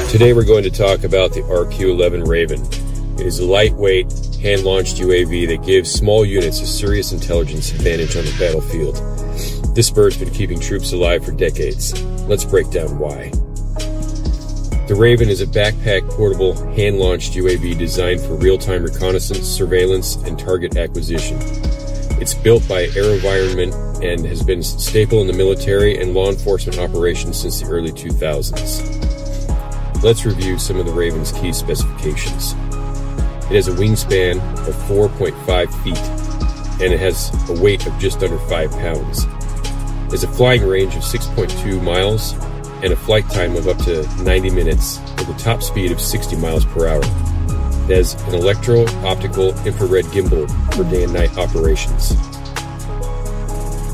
Today we're going to talk about the RQ-11 Raven. It is a lightweight, hand-launched UAV that gives small units a serious intelligence advantage on the battlefield. This bird's been keeping troops alive for decades. Let's break down why. The Raven is a backpack portable, hand-launched UAV designed for real-time reconnaissance, surveillance, and target acquisition. It's built by AeroVironment and has been a staple in the military and law enforcement operations since the early 2000s. Let's review some of the Raven's key specifications. It has a wingspan of 4.5 feet, and it has a weight of just under 5 pounds. It has a flying range of 6.2 miles and a flight time of up to 90 minutes with a top speed of 60 miles per hour. It has an electro-optical infrared gimbal for day and night operations.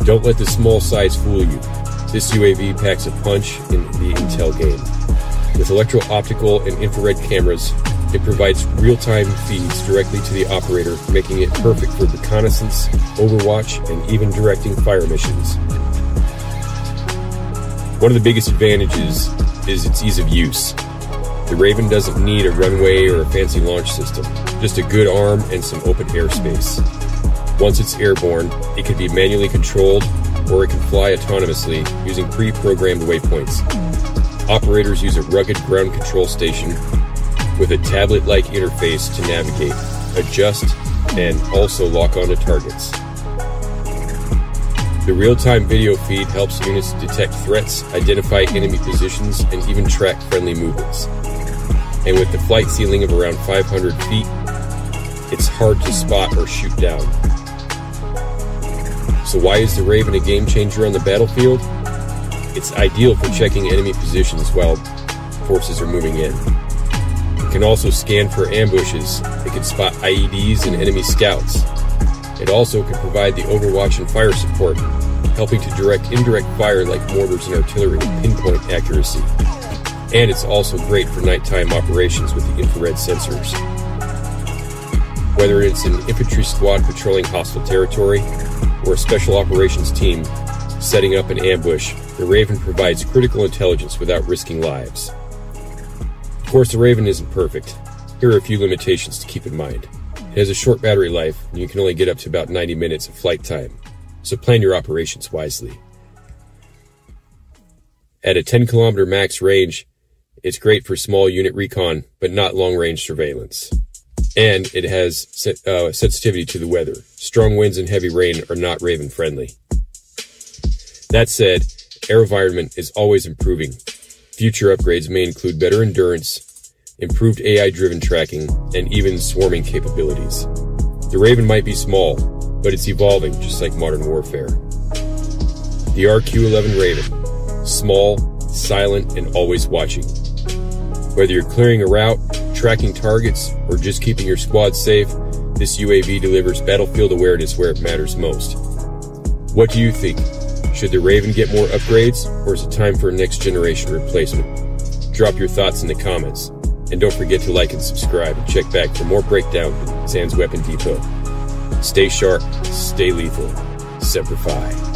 Don't let the small size fool you. This UAV packs a punch in the intel game. With electro-optical and infrared cameras, it provides real-time feeds directly to the operator, making it perfect for reconnaissance, overwatch, and even directing fire missions. One of the biggest advantages is its ease of use. The Raven doesn't need a runway or a fancy launch system, just a good arm and some open airspace. Once it's airborne, it can be manually controlled or it can fly autonomously using pre-programmed waypoints. Operators use a rugged ground control station with a tablet-like interface to navigate, adjust, and also lock onto targets. The real-time video feed helps units detect threats, identify enemy positions, and even track friendly movements. And with the flight ceiling of around 500 feet, it's hard to spot or shoot down. So why is the Raven a game changer on the battlefield? It's ideal for checking enemy positions while forces are moving in. It can also scan for ambushes. It can spot IEDs and enemy scouts. It also can provide the overwatch and fire support, helping to direct indirect fire like mortars and artillery with pinpoint accuracy. And it's also great for nighttime operations with the infrared sensors. Whether it's an infantry squad patrolling hostile territory or a special operations team setting up an ambush, the Raven provides critical intelligence without risking lives. Of course, the Raven isn't perfect. Here are a few limitations to keep in mind. It has a short battery life, and you can only get up to about 90 minutes of flight time, so plan your operations wisely. At a 10-kilometer max range, it's great for small unit recon, but not long-range surveillance. And it has sensitivity to the weather. Strong winds and heavy rain are not Raven-friendly. That said, AeroVironment is always improving. Future upgrades may include better endurance, improved AI-driven tracking, and even swarming capabilities. The Raven might be small, but it's evolving just like modern warfare. The RQ-11 Raven. Small, silent, and always watching. Whether you're clearing a route, tracking targets, or just keeping your squad safe, this UAV delivers battlefield awareness where it matters most. What do you think? Should the Raven get more upgrades, or is it time for a next-generation replacement? Drop your thoughts in the comments. And don't forget to like and subscribe and check back for more breakdown at Zan's Weapon Depot. Stay sharp, stay lethal. Semper Fi.